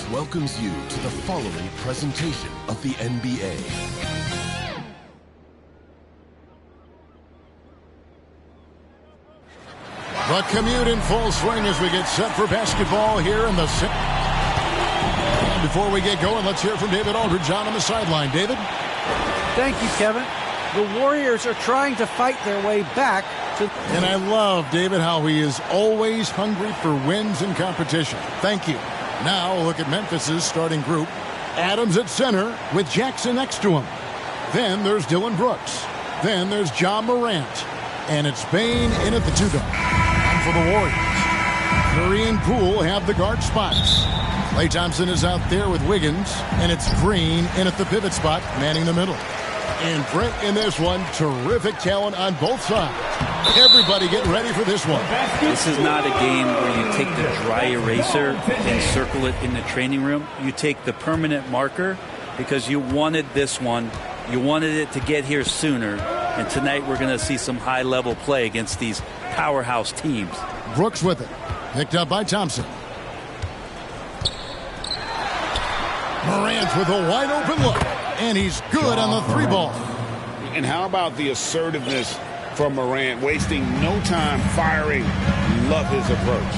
Sports welcomes you to the following presentation of the NBA. The commute in full swing as we get set for basketball here in the city. And before we get going, let's hear from David Aldridge on the sideline. David? Thank you, Kevin. The Warriors are trying to fight their way back to... And I love, David, how he is always hungry for wins and competition. Thank you. Now look at Memphis's starting group. Adams at center with Jackson next to him. Then there's Dillon Brooks. Then there's Ja Morant. And it's Bane in at the two-guard. And for the Warriors, Curry and Poole have the guard spots. Klay Thompson is out there with Wiggins. And it's Green in at the pivot spot, manning the middle. And Brent in this one, terrific talent on both sides. Everybody getting ready for this one. This is not a game where you take the dry eraser and circle it in the training room. You take the permanent marker because you wanted this one. You wanted it to get here sooner. And tonight we're going to see some high-level play against these powerhouse teams. Brooks with it. Picked up by Thompson. Morant with a wide-open look. And he's good on the three ball. And how about the assertiveness from Morant, wasting no time firing? Love his approach.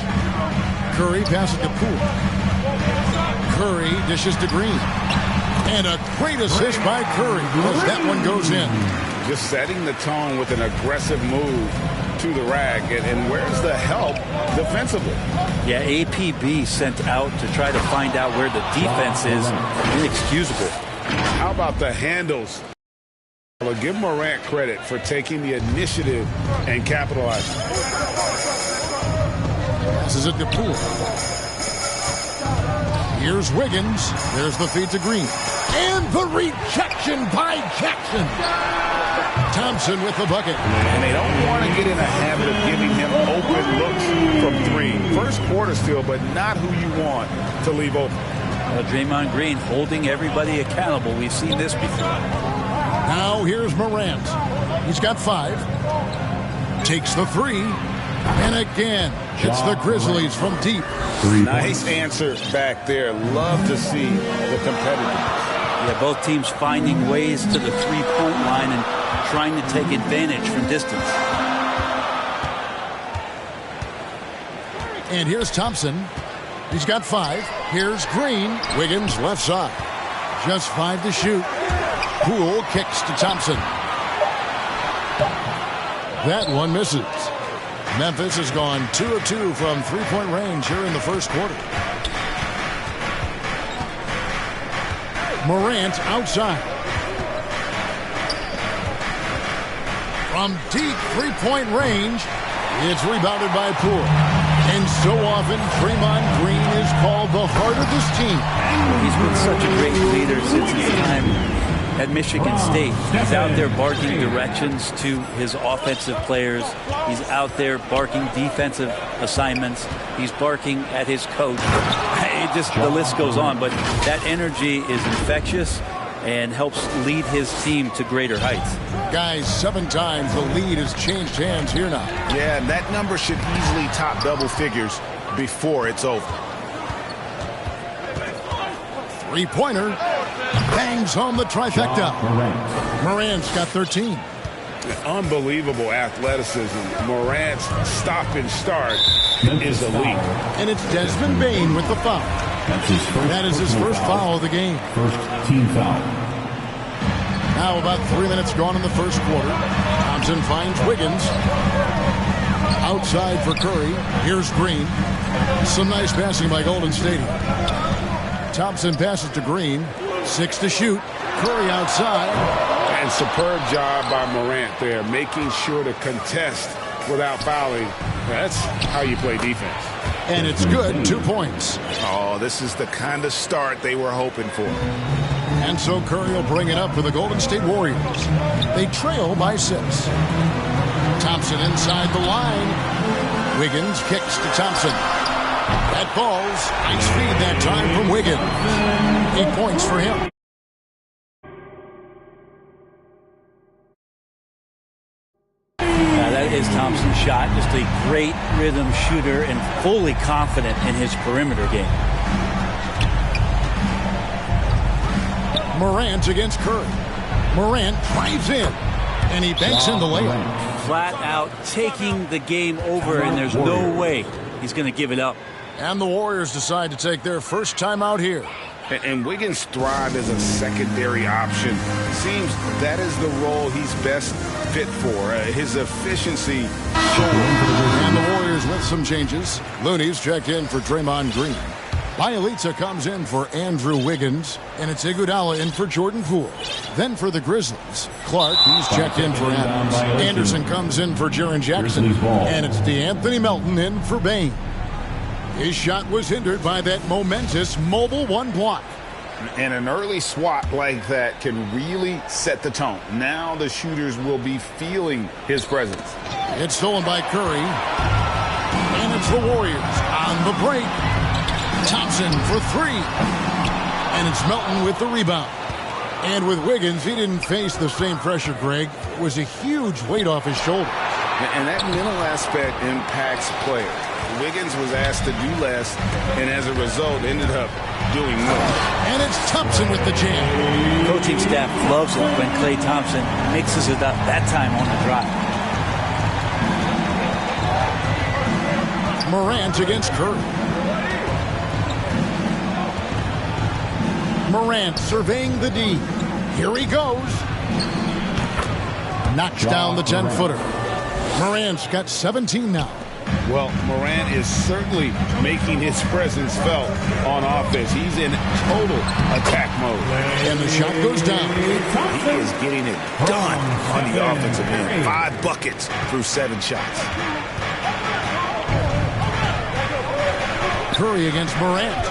Curry passes to Poole. Curry dishes to Green. And a great assist by Curry because that one goes in. Just setting the tone with an aggressive move to the rack. And where's the help defensively? Yeah, APB sent out to try to find out where the defense is. Inexcusable. How about the handles? Well, give Morant credit for taking the initiative and capitalizing. Passes it to Poole. Here's Wiggins. There's the feed to Green. And the rejection by Jackson. Thompson with the bucket. And they don't want to get in a habit of giving him open looks from three. First quarter still, but not who you want to leave open. Draymond Green holding everybody accountable. We've seen this before. Now here's Morant. He's got 5. Takes the 3. And again, hits the Grizzlies from deep. Nice answer back there. Love to see the competitive. Yeah, both teams finding ways to the three-point line and trying to take advantage from distance. And here's Thompson. He's got 5. Here's Green. Wiggins left side. Just 5 to shoot. Poole kicks to Thompson. That one misses. Memphis has gone 2 of 2 from three-point range here in the first quarter. Morant outside. From deep three-point range, it's rebounded by Poole. And so often, Draymond Green is called the heart of this team. He's been such a great leader since his time at Michigan State. He's out there barking directions to his offensive players. He's out there barking defensive assignments. He's barking at his coach. The list goes on, but that energy is infectious and helps lead his team to greater heights. Guys, 7 times the lead has changed hands here now. Yeah, and that number should easily top double figures before it's over. Three-pointer. Bangs home the trifecta. Morant's got 13. Unbelievable athleticism. Morant's stop and start is elite. And it's Desmond Bane with the foul. That is his first foul of the game. First team foul. Now about 3 minutes gone in the first quarter. Thompson finds Wiggins. Outside for Curry. Here's Green. Some nice passing by Golden State. Thompson passes to Green. 6 to shoot. Curry outside. And superb job by Morant there, making sure to contest without fouling. That's how you play defense. And it's good. 2 points. Oh, this is the kind of start they were hoping for. And so Curry will bring it up for the Golden State Warriors. They trail by 6. Thompson inside the line. Wiggins kicks to Thompson. That falls. Nice feed that time from Wiggins. 8 points for him. That is Thompson's shot. Just a great rhythm shooter and fully confident in his perimeter game. Morant against Curry. Morant drives in, and he banks in the layup. Flat out taking the game over, and there's no way he's going to give it up. And the Warriors decide to take their first time out here. And Wiggins thrived as a secondary option. Seems that is the role he's best fit for. His efficiency showing. And the Warriors with some changes. Looney's checked in for Draymond Green. Bielitsa comes in for Andrew Wiggins, and it's Iguodala in for Jordan Poole. Then for the Grizzlies, Clark, he's checked in for Adams. Anderson comes in for Jaren Jackson, and it's DeAnthony Melton in for Bane. His shot was hindered by that momentous mobile one block. And an early swat like that can really set the tone. Now the shooters will be feeling his presence. It's stolen by Curry, and it's the Warriors on the break. Thompson for three. And it's Melton with the rebound. And with Wiggins, he didn't face the same pressure, Greg. It was a huge weight off his shoulder. And that mental aspect impacts players. Wiggins was asked to do less, and as a result, ended up doing more. And it's Thompson with the jam. Coaching staff loves it when Klay Thompson mixes it up that time on the drive. Morant against Curry. Morant surveying the D. Here he goes. Knocks down the 10-footer. Morant's got 17 now. Well, Morant is certainly making his presence felt on offense. He's in total attack mode. And the shot goes down. He is getting it done on the offensive end. 5 buckets through 7 shots. Curry against Morant.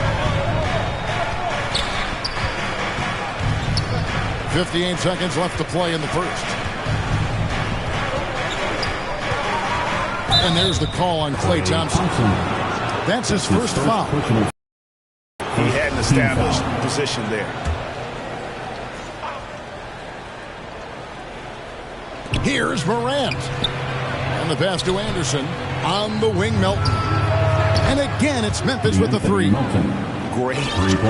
58 seconds left to play in the first. And there's the call on Klay Thompson. That's his first foul. He had an established position there. Here's Morant. And the pass to Anderson. On the wing, Melton. And again, it's Memphis with the three. Great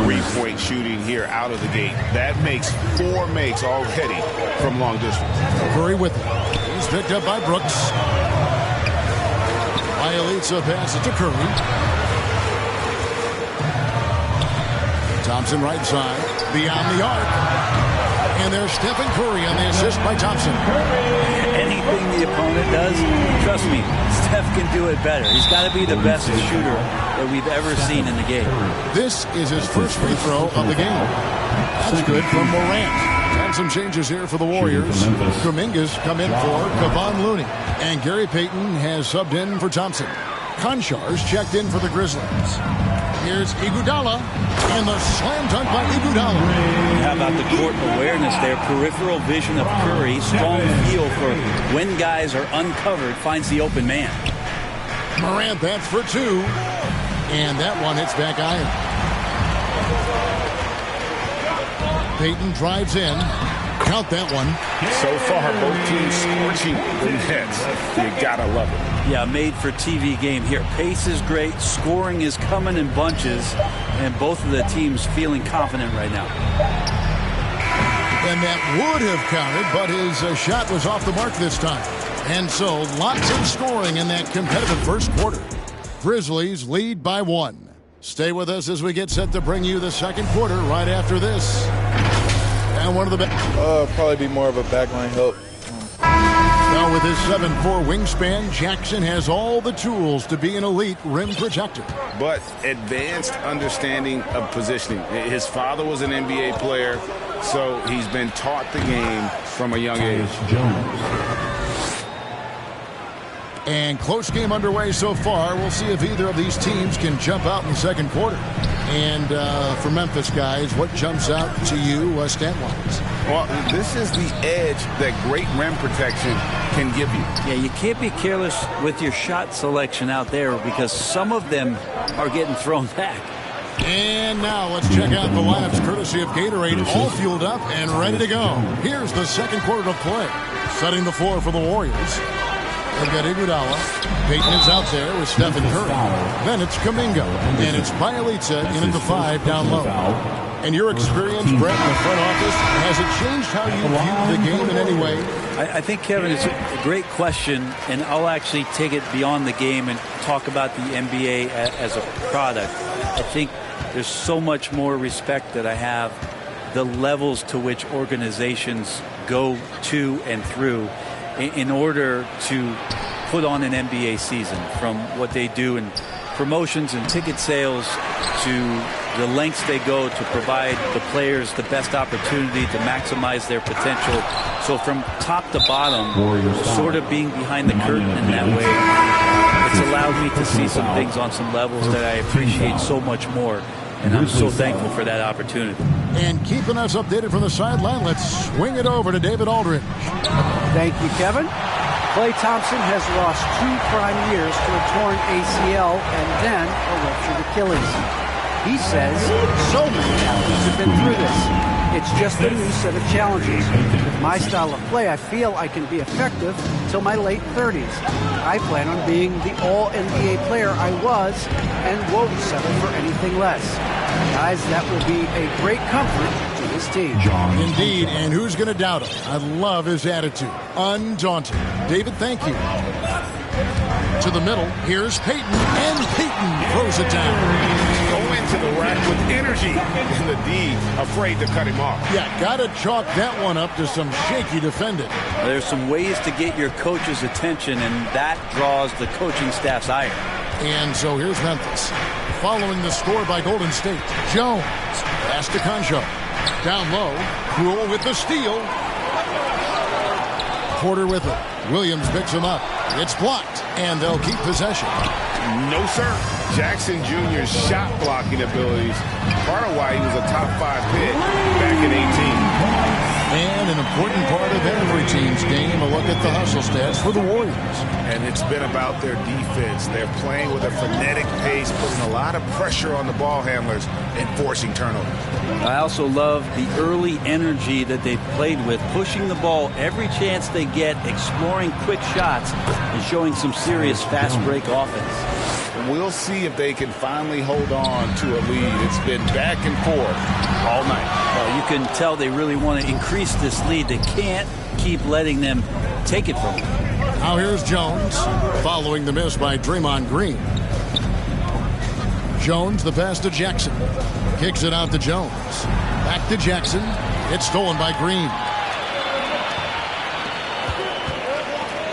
three-point shooting here out of the gate. That makes 4 makes already from long distance. Curry with it. He's picked up by Brooks. Bielitsa passes to Curry. Thompson right side. Beyond the arc. And there's Stephen Curry on the assist by Thompson. Anything the opponent does, trust me, Steph can do it better. He's got to be the best shooter that we've ever seen in the game. This is his first free throw of the game. That's good from Morant. And some changes here for the Warriors. Kuminga's come in for Kevon Looney. And Gary Payton has subbed in for Thompson. Konchar's checked in for the Grizzlies. Here's Iguodala. And the slam dunk by Iguodala. How about the court awareness there? Peripheral vision of Curry. Strong feel for when guys are uncovered, finds the open man. Morant, that's for 2. And that one hits back iron. Payton drives in. Count that one. So far, both teams scorching the nets. You gotta love it. Yeah, made for TV game here. Pace is great. Scoring is coming in bunches. And both of the teams feeling confident right now. And that would have counted, but his shot was off the mark this time. And so, lots of scoring in that competitive first quarter. Grizzlies lead by 1. Stay with us as we get set to bring you the second quarter right after this. And one of the probably be more of a backline help. Now with his 7'4" wingspan, Jackson has all the tools to be an elite rim protector. But advanced understanding of positioning. His father was an NBA player, so he's been taught the game from a young age. And close game underway so far. We'll see if either of these teams can jump out in the second quarter. And for Memphis guys, what jumps out to you stat-wise? Well, this is the edge that great rim protection can give you. Yeah, you can't be careless with your shot selection out there because some of them are getting thrown back. And now let's check out the lineups courtesy of Gatorade, all fueled up and ready to go. Here's the second quarter of play. Setting the floor for the Warriors. They've got Iguodala. Payton is out there with Stephen Curry. Then it's Kuminga. And it's Bielitsa in at the 5 down low. And your experience, Brett, in the front office, has it changed how you view the game in any way? I think, Kevin, it's a great question, and I'll actually take it beyond the game and talk about the NBA as a product. I think there's so much more respect that I have the levels to which organizations go to and through in order to put on an NBA season, from what they do in promotions and ticket sales to the lengths they go to provide the players the best opportunity to maximize their potential. So from top to bottom, sort of being behind the curtain in that way, it's allowed me to see some things on some levels that I appreciate so much more. And I'm so thankful for that opportunity. And keeping us updated from the sideline, let's swing it over to David Aldridge. Thank you, Kevin. Klay Thompson has lost 2 prime years to a torn ACL and then a ruptured Achilles. He says so many athletes have been through this. It's just a new set of challenges. With my style of play, I feel I can be effective till my late 30s. I plan on being the all-NBA player I was and won't settle for anything less. Guys, that will be a great comfort to this team. Indeed, and who's going to doubt him? I love his attitude. Undaunted. David, thank you. To the middle, here's Payton, and Payton throws it down. Go into the rack with energy, and the D afraid to cut him off. Yeah, got to chalk that one up to some shaky defending. There's some ways to get your coach's attention, and that draws the coaching staff's ire. And so here's Memphis. Following the score by Golden State, Jones, pass to Conjo. Down low, Poole with the steal. Porter with it. Williams picks him up. It's blocked, and they'll keep possession. No, sir. Jackson Jr.'s shot blocking abilities, part of why he was a top 5 pick back in 18. And an important part of every team's game, a look at the hustle stats for the Warriors. And it's been about their defense. They're playing with a frenetic pace, putting a lot of pressure on the ball handlers and forcing turnovers. I also love the early energy that they've played with, pushing the ball every chance they get, exploring quick shots, and showing some serious fast break offense. We'll see if they can finally hold on to a lead. It's been back and forth all night. You can tell they really want to increase this lead. They can't keep letting them take it from them. Now here's Jones, following the miss by Draymond Green. Jones, the pass to Jackson. Kicks it out to Jones. Back to Jackson. It's stolen by Green.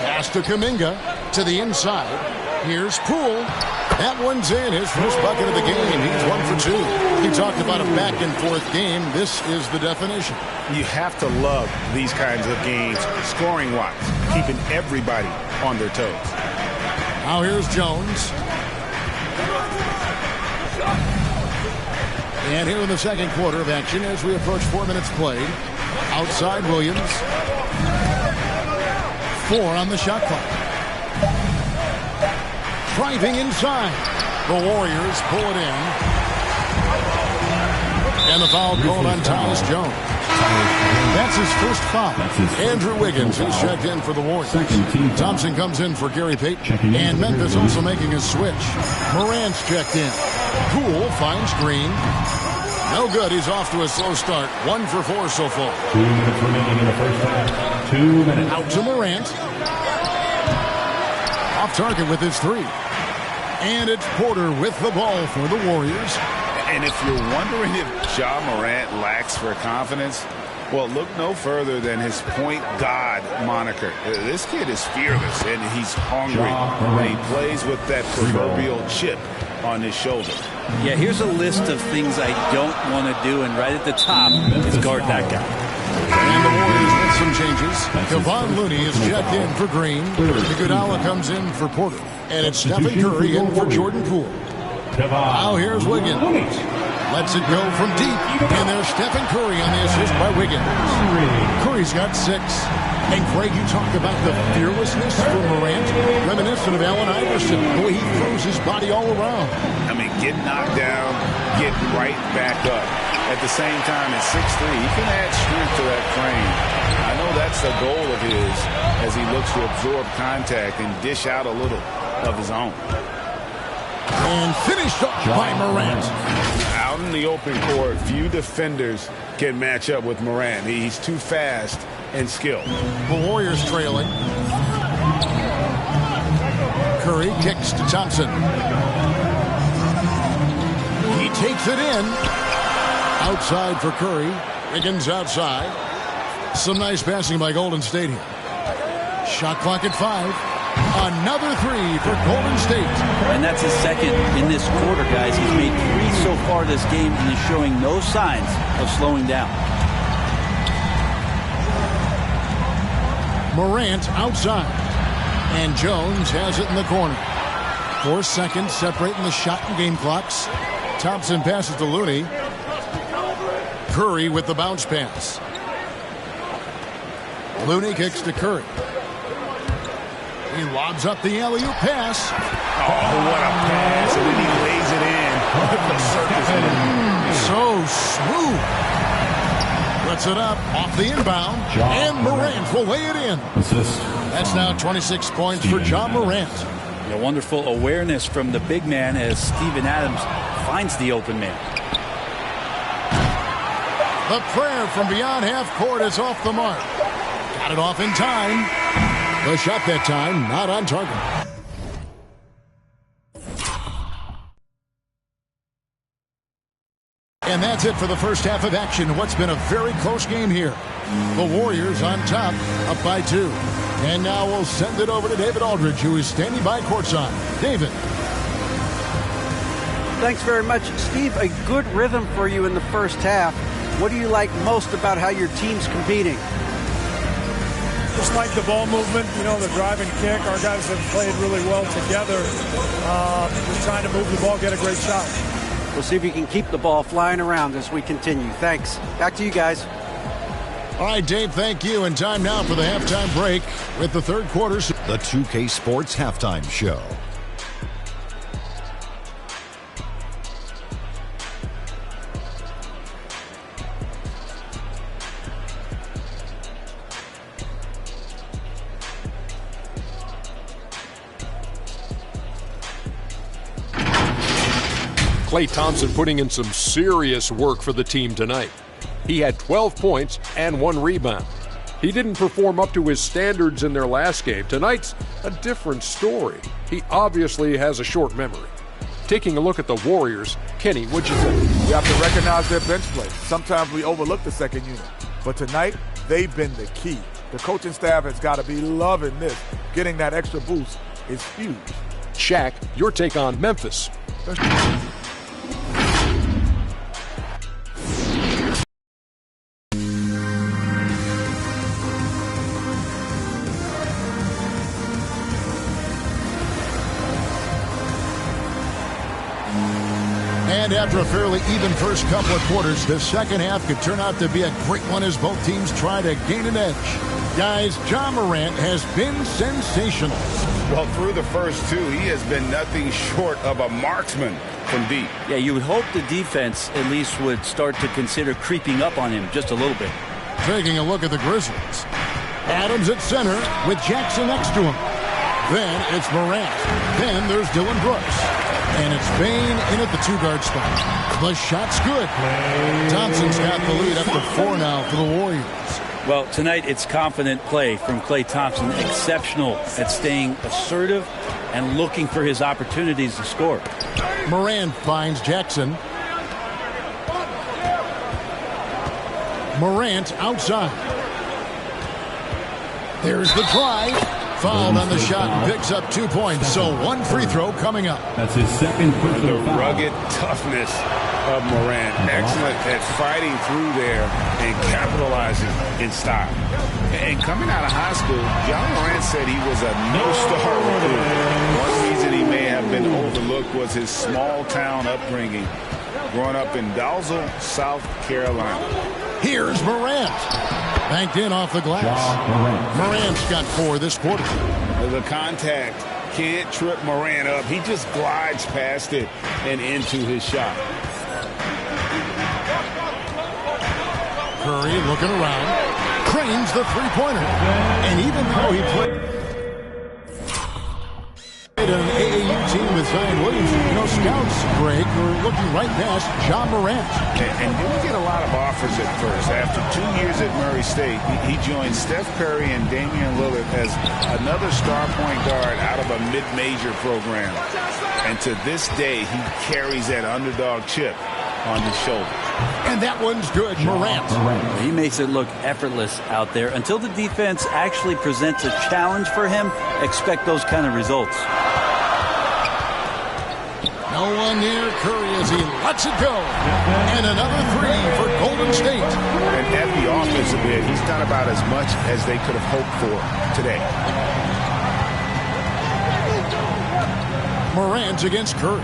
Pass to Kuminga to the inside. Here's Poole. That one's in. His first bucket of the game. He's 1 for 2. He talked about a back-and-forth game. This is the definition. You have to love these kinds of games, scoring-wise, keeping everybody on their toes. Now here's Jones. And here in the second quarter of action as we approach 4 minutes played. Outside Williams. 4 on the shot clock. Driving inside. The Warriors pull it in. And the foul called on Tyus Jones. That's his first foul. Andrew Wiggins is checked in for the Warriors. Thompson comes in for Gary Payton. And Memphis also making a switch. Morant's checked in. Poole finds Green. No good. He's off to a slow start. 1 for 4 so far. 2 minutes remaining in the first half. 2 minutes. Out to Morant. Off target with his 3. And it's Porter with the ball for the Warriors. And if you're wondering if Ja Morant lacks for confidence, well, look no further than his point God moniker. This kid is fearless, and he's hungry. And he plays with that proverbial chip on his shoulder. Yeah, here's a list of things I don't want to do, and right at the top is guard that guy. And the Warriors with some changes. Kevon Looney is checked in for Green. Iguodala comes in for Porter. And it's Stephen Curry in for Jordan Poole. Now here's Wiggins. Lets it go from deep. And there's Stephen Curry on the assist by Wiggins. Curry's got 6. And Greg, you talk about the fearlessness from Morant, reminiscent of Allen Iverson, the way he throws his body all around. I mean, get knocked down, get right back up. At the same time, at 6'3", he can add strength to that frame. I know that's the goal of his as he looks to absorb contact and dish out a little of his own. And finished up by Morant. out in the open court, few defenders can match up with Morant. He's too fast and skilled. The Warriors trailing. Curry kicks to Thompson. He takes it in. Outside for Curry. Wiggins outside. Some nice passing by Golden State here. Shot clock at 5. Another 3 for Golden State. And that's his second in this quarter, guys. He's made 3 so far this game and is showing no signs of slowing down. Morant outside. And Jones has it in the corner. 4 seconds separating the shot and game clocks. Thompson passes to Looney. Curry with the bounce pass. Looney kicks to Curry. He lobs up the alley-oop pass. Oh, what a pass. And then he lays it in. So smooth. Puts it up off the inbound. And Morant will lay it in. Assist. That's now 26 points for John Morant. A wonderful awareness from the big man as Steven Adams finds the open man. The prayer from beyond half court is off the mark. Got it off in time. The shot that time not on target. And that's it for the first half of action. What's been a very close game here. The Warriors on top, up by 2. And now we'll send it over to David Aldridge, who is standing by courtside. David. Thanks very much, Steve. A good rhythm for you in the first half. What do you like most about how your team's competing? Just like the ball movement, you know, the drive and kick. Our guys have played really well together. We're trying to move the ball, get a great shot. We'll see if you can keep the ball flying around as we continue. Thanks. Back to you guys. All right, Dave, thank you. And time now for the halftime break with the third quarter. The 2K Sports Halftime Show. Klay Thompson putting in some serious work for the team tonight. He had 12 points and 1 rebound. He didn't perform up to his standards in their last game. Tonight's a different story. He obviously has a short memory. Taking a look at the Warriors, Kenny, what'd you think? You have to recognize their bench play. Sometimes we overlook the second unit. But tonight, they've been the key. The coaching staff has got to be loving this. Getting that extra boost is huge. Shaq, your take on Memphis. And after a fairly even first couple of quarters, the second half could turn out to be a great one as both teams try to gain an edge. Guys, John Morant has been sensational. Well, through the first 2, he has been nothing short of a marksman from deep. Yeah, you would hope the defense at least would start to consider creeping up on him just a little bit. Taking a look at the Grizzlies. Adams at center with Jackson next to him. Then it's Morant. Then there's Dylan Brooks. And it's Bane in at the 2-guard spot. The shot's good. Thompson's got the lead up to 4 now for the Warriors. Well, tonight it's confident play from Klay Thompson. Exceptional at staying assertive and looking for his opportunities to score. Morant finds Jackson. Morant outside. There's the try. Fouled on the shot and picks up 2 points. So 1 free throw coming up. That's his second personal The foul. rugged toughness of Morant. Excellent at fighting through there and capitalizing in style. And coming out of high school, John Morant said he was a no-star recruit. One reason he may have been overlooked was his small-town upbringing, growing up in Dalzell, South Carolina. Here's Morant. Banked in off the glass. Morant's got 4 this quarter. The contact can't trip Morant up. He just glides past it and into his shot. Curry looking around. Cranes the three-pointer. And even though he played in an AAU team with Zion Williamson. You know, scouts, Greg, were looking right past Ja Morant. And didn't get a lot of offers at first. After 2 years at Murray State, he joined Steph Curry and Damian Lillard as another star point guard out of a mid-major program. And to this day, he carries that underdog chip on his shoulder. And that one's good, Morant. He makes it look effortless out there. Until the defense actually presents a challenge for him, expect those kind of results. No one near Curry as he lets it go. And another three for Golden State. And at the offensive end, he's done about as much as they could have hoped for today. Morant against Curry.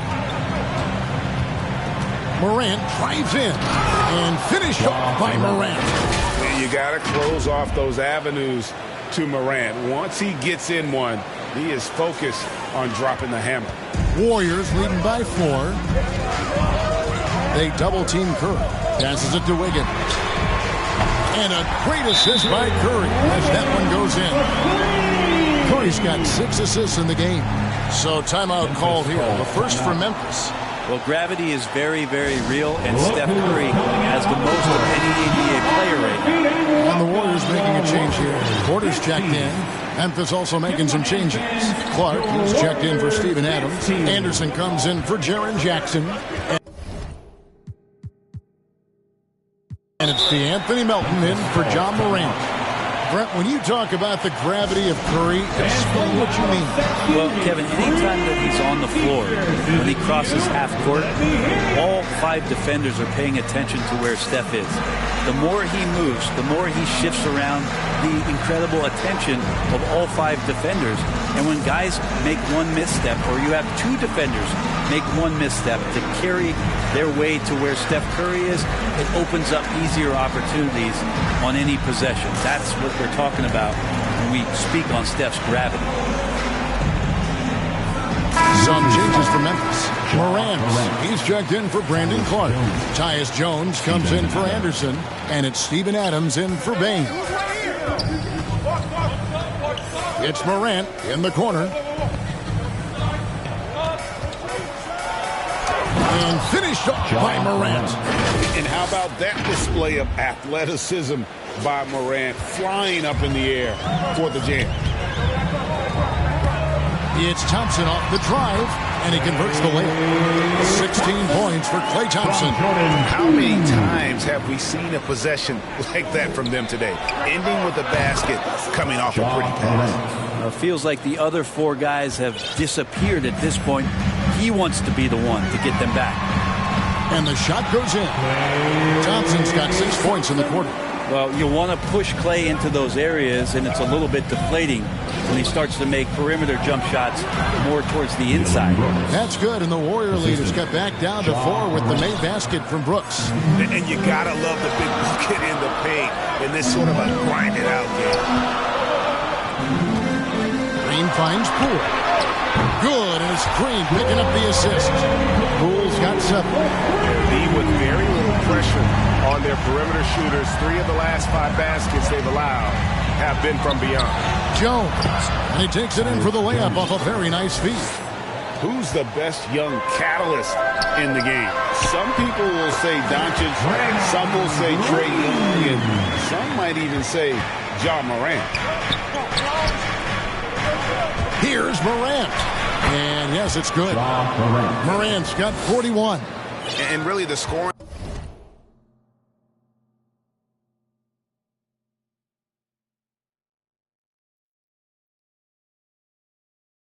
Morant drives in and finished off by Morant. And you got to close off those avenues to Morant. Once he gets in one, he is focused on dropping the hammer. Warriors leading by 4. They double-team Curry. Passes it to Wiggins. And a great assist by Curry as that one goes in. Curry's got 6 assists in the game. So timeout called here. The first for Memphis. Well, gravity is very, very real, and Steph Curry has the most of any NBA player right now. And the Warriors making a change here. Porter's checked in. Memphis also making some changes. Clark, who's checked in for Steven Adams. Anderson comes in for Jaren Jackson. And it's DeAnthony Melton in for Ja Morant. Brent, when you talk about the gravity of Curry, explain what you mean. Well, Kevin, anytime that he's on the floor, when he crosses half court, all 5 defenders are paying attention to where Steph is. The more he moves, the more he shifts around, the incredible attention of all 5 defenders. And when guys make one misstep, or you have 2 defenders make one misstep to carry their way to where Steph Curry is, it opens up easier opportunities on any possession. That's what we're talking about when we speak on Steph's gravity. Some changes for Memphis. Morant, he's checked in for Brandon Clark. Tyus Jones comes in for Anderson. And it's Steven Adams in for Bain. It's Morant in the corner. And finished off by Morant. And how about that display of athleticism by Morant, flying up in the air for the jam. It's Thompson off the drive, and he converts the layup. 16 points for Klay Thompson. How many times have we seen a possession like that from them today? Ending with a basket, coming off a pretty pass. It feels like the other 4 guys have disappeared at this point. He wants to be the one to get them back. And the shot goes in. Thompson's got 6 points in the quarter. Well, you want to push Klay into those areas, and it's a little bit deflating when he starts to make perimeter jump shots more towards the inside. That's good, and the Warrior leaders got back down to 4 with the made basket from Brooks. And you got to love the big bucket in the paint in this sort of a grind-it-out game. Green finds Poole. Good, and it's Green picking up the assist. Poole's got 7. Be with very little pressure on their perimeter shooters. 3 of the last 5 baskets they've allowed have been from beyond. Jones, and he takes it in for the layup off a very nice feed. Who's the best young catalyst in the game? Some people will say Doncic, some will say Trae Young, and some might even say Ja Morant. Here's Morant. And yes, it's good. Morant's got 41. And really the scoring.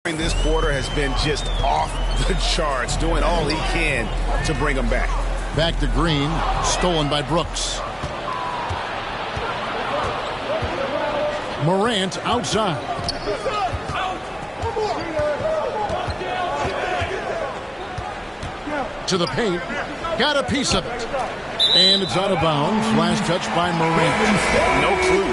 This quarter has been just off the charts, doing all he can to bring them back. Back to Green, stolen by Brooks. Morant outside. To the paint, got a piece of it. And it's out of bounds. Last touch by Morant. No clue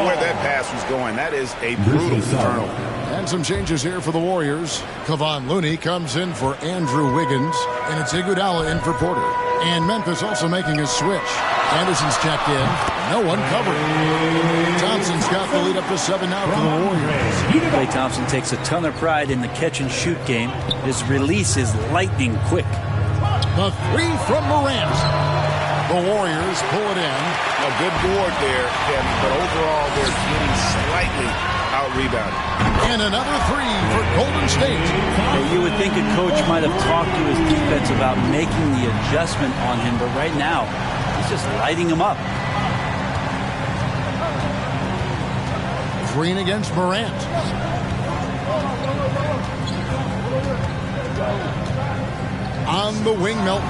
where that pass was going. That is a brutal turnover. And some changes here for the Warriors. Kevon Looney comes in for Andrew Wiggins. And it's Iguodala in for Porter. And Memphis also making a switch. Anderson's checked in. No one covered. Thompson's got the lead up to 7 now for the Warriors. Klay Thompson takes a ton of pride in the catch-and-shoot game. His release is lightning quick. The three from Morant. The Warriors pull it in. A good board there, Kevin, but overall they're getting slightly out-rebounded. And another three for Golden State. You would think a coach might have talked to his defense about making the adjustment on him, but right now, he's just lighting him up. Green against Morant. On the wing, Melton.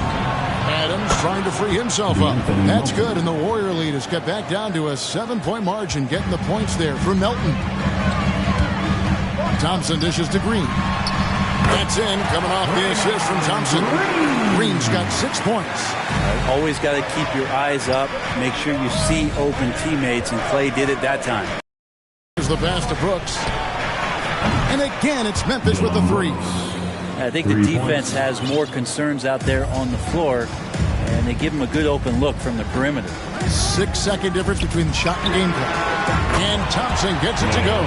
Adams trying to free himself up. That's good, and the Warrior lead has got back down to a 7-point margin, getting the points there for Melton. Thompson dishes to Green. That's in, coming off the assist from Thompson. Green's got 6 points. Always got to keep your eyes up, make sure you see open teammates, and Klay did it that time. Here's the pass to Brooks. And again, it's Memphis with the three. I think the defense has more concerns out there on the floor, and they give him a good open look from the perimeter. 6-second difference between the shot and game clock. And Thompson gets it to go.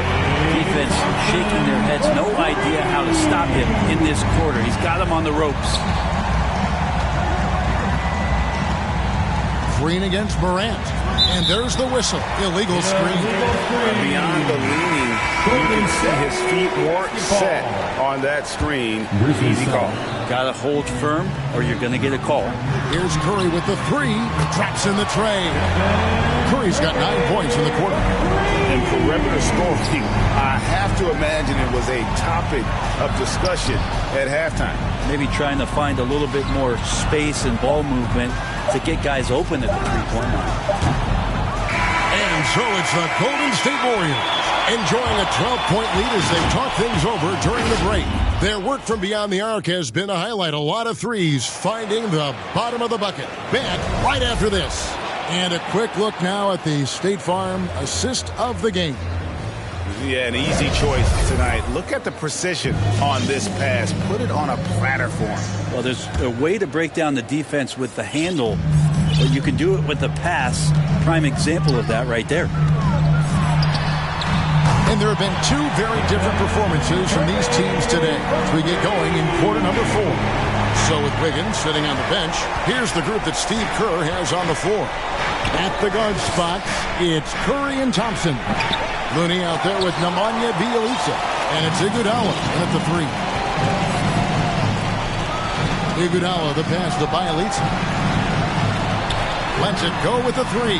Defense shaking their heads, no idea how to stop him in this quarter. He's got him on the ropes. Green against Morant. And there's the whistle. Illegal screen. Beyond the leaning, you can see his feet weren't set on that screen. Easy call. Got to hold firm or you're going to get a call. Here's Curry with the three. Drops in the tray. Curry's got 9 points in the quarter. And perimeter scoring, I have to imagine it was a topic of discussion at halftime. Maybe trying to find a little bit more space and ball movement to get guys open at the three-point line. And so it's the Golden State Warriors enjoying a 12-point lead as they talk things over during the break. Their work from beyond the arc has been a highlight. A lot of threes finding the bottom of the bucket. Back right after this. And a quick look now at the State Farm assist of the game. Yeah, an easy choice tonight. Look at the precision on this pass. Put it on a platter form. Well, there's a way to break down the defense with the handle, but you can do it with the pass. Prime example of that right there. And there have been 2 very different performances from these teams today as we get going in quarter number 4. So with Wiggins sitting on the bench, here's the group that Steve Kerr has on the floor. At the guard spots, it's Curry and Thompson. Looney out there with Nemanja Bjelica. And it's Iguodala at the 3. Iguodala, the pass to Bjelica. Lets it go with the 3.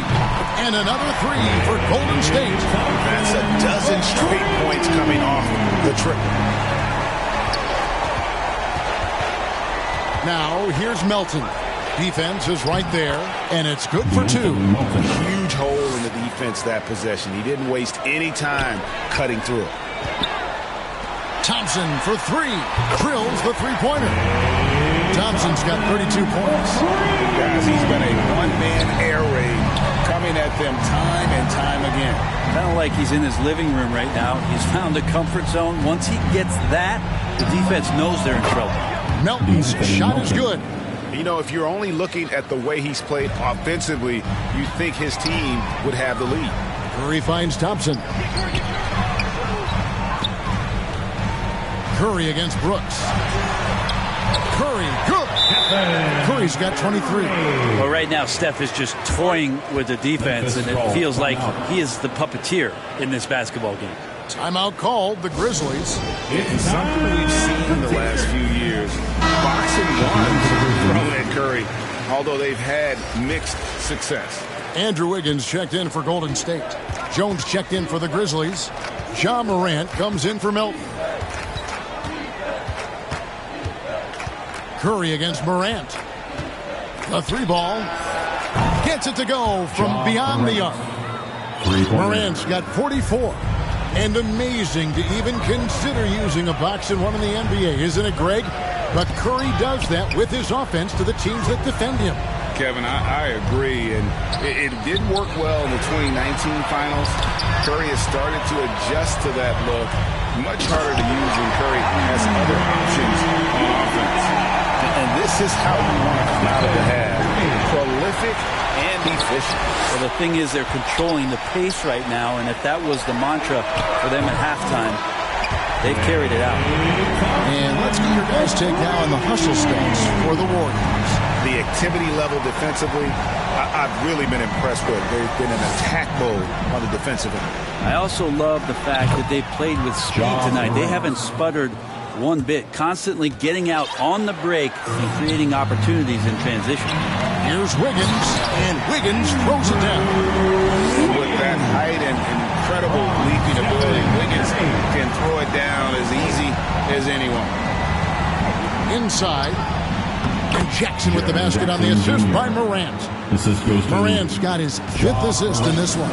And another 3 for Golden State. That's a dozen straight points coming off the triple. Now, here's Melton. Defense is right there, and it's good for 2. Huge hole in the defense that possession. He didn't waste any time cutting through it. Thompson for 3. Drills the three-pointer. Thompson's got 32 points. Guys, he's been a one-man air raid coming at them time and time again. Kind of like he's in his living room right now. He's found a comfort zone. Once he gets that, the defense knows they're in trouble. Melton's shot is good. You know, if you're only looking at the way he's played offensively, you'd think his team would have the lead. Curry finds Thompson. Curry against Brooks. Curry, good. Curry's got 23. Well, right now, Steph is just toying with the defense, and it feels like he is the puppeteer in this basketball game. Timeout called the Grizzlies. It's something we've seen the last few years. Boxing ones thrown at Curry, although they've had mixed success. Andrew Wiggins checked in for Golden State. Jones checked in for the Grizzlies. Ja Morant comes in for Melton. Curry against Morant. The 3-ball. Gets it to go from beyond the arc. Morant's got 44. And amazing to even consider using a box and one in the NBA, isn't it, Greg? But Curry does that with his offense to the teams that defend him. Kevin, I agree, and it did work well in the 2019 finals. Curry has started to adjust to that look. Much harder to use when Curry has other options on offense. And this is how you want to come out of the half. Prolific and efficient. Well, the thing is, they're controlling the pace right now, and if that was the mantra for them at halftime, they've carried it out. And let's get your guys' take now on the hustle stats for the Warriors. The activity level defensively, I've really been impressed with. They've been in attack mode on the defensive end. I also love the fact that they've played with speed tonight. They haven't sputtered one bit, constantly getting out on the break and creating opportunities in transition. Here's Wiggins, and Wiggins throws it down. With that height and incredible leaping ability, Wiggins can throw it down as easy as anyone. Inside, and Jackson with the basket on the assist by Morant. Morant's got his 5th assist in this one.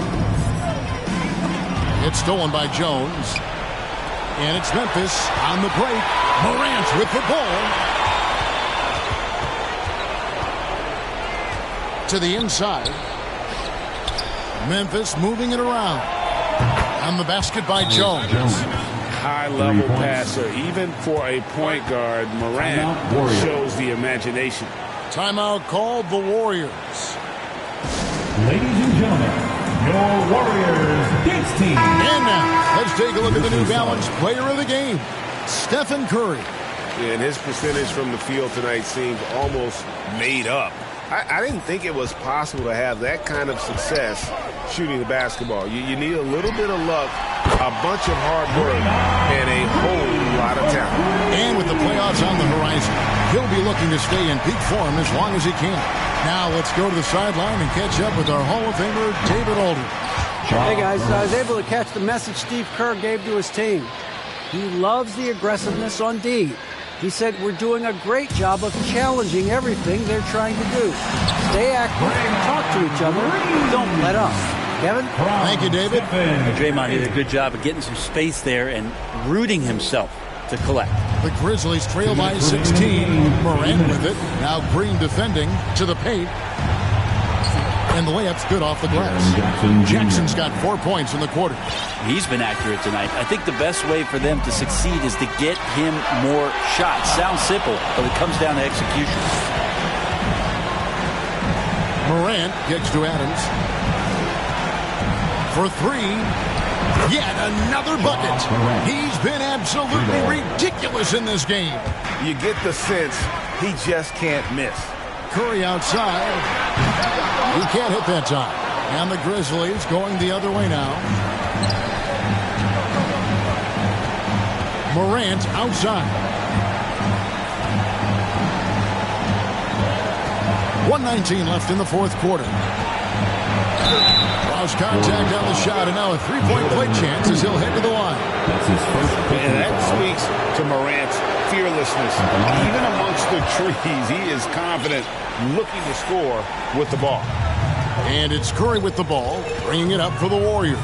It's stolen by Jones. And it's Memphis on the break. Morant with the ball. To the inside. Memphis moving it around. On the basket by Jones. High-level passer. Even for a point guard, Morant shows the imagination. Timeout called the Warriors. Ladies and gentlemen, your Warriors dance team. And now, let's take a look at the New Balance player of the game, Stephen Curry. And his percentage from the field tonight seemed almost made up. I didn't think it was possible to have that kind of success shooting the basketball. You need a little bit of luck, a bunch of hard work, and a whole lot of talent. And with the playoffs on the horizon, he'll be looking to stay in peak form as long as he can. Now let's go to the sideline and catch up with our Hall of Famer, David Aldridge. Hey guys, I was able to catch the message Steve Kerr gave to his team. He loves the aggressiveness on D. He said, we're doing a great job of challenging everything they're trying to do. Stay active, talk to each other, don't let up. Kevin? Thank you, David. Draymond did a good job of getting some space there and rooting himself to collect. The Grizzlies trail by 16. Morant with it. Now Green defending to the paint. And the layup's good off the glass. Jackson's got 4 points in the quarter. He's been accurate tonight. I think the best way for them to succeed is to get him more shots. Sounds simple, but it comes down to execution. Morant gets to Adams. For 3. Yet another bucket. He's been absolutely ridiculous in this game. You get the sense he just can't miss. Curry outside. He can't hit that time. And the Grizzlies going the other way now. Morant outside. 1:19 left in the fourth quarter. Lost contact on the shot, and now a three-point play chance as he'll head to the line. And that speaks to Morant's fearlessness. Even amongst the trees, he is confident, looking to score with the ball. And it's Curry with the ball, bringing it up for the Warriors.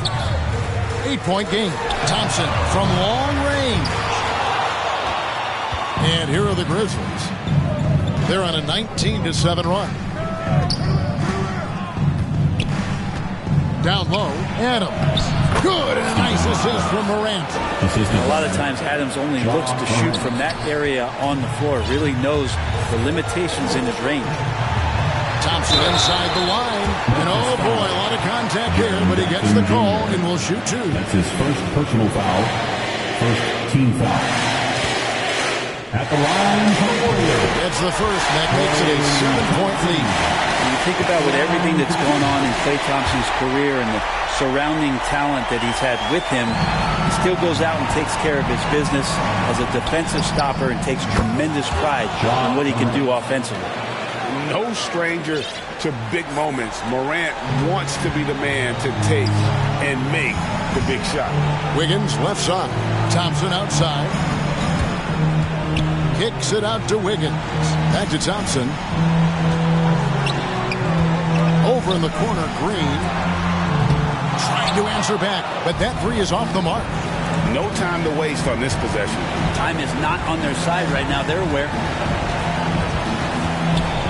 8-point game. Thompson from long range. And here are the Grizzlies. They're on a 19-7 run. Down low, Adams. Good, and a nice assist from Morant. A lot of times Adams only looks to shoot from that area on the floor. Really knows the limitations in his range. Thompson inside the line. And oh boy, a lot of contact here, but he gets the call and will shoot 2. That's his first personal foul. First team foul. At the line for the Warriors. It's the first, and that makes it a 7-point lead. When you think about with everything that's going on in Klay Thompson's career and the surrounding talent that he's had with him, he still goes out and takes care of his business as a defensive stopper and takes tremendous pride in what he can do offensively. No stranger to big moments. Morant wants to be the man to take and make the big shot. Wiggins left side. Thompson outside. Kicks it out to Wiggins. Back to Thompson. Over in the corner, Green. Trying to answer back, but that 3 is off the mark. No time to waste on this possession. Time is not on their side right now. They're aware.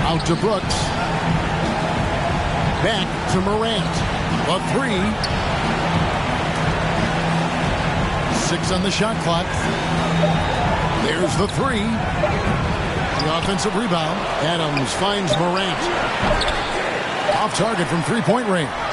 Out to Brooks. Back to Morant. A 3. 6 on the shot clock. There's the 3. The offensive rebound. Adams finds Morant. Off target from three-point range.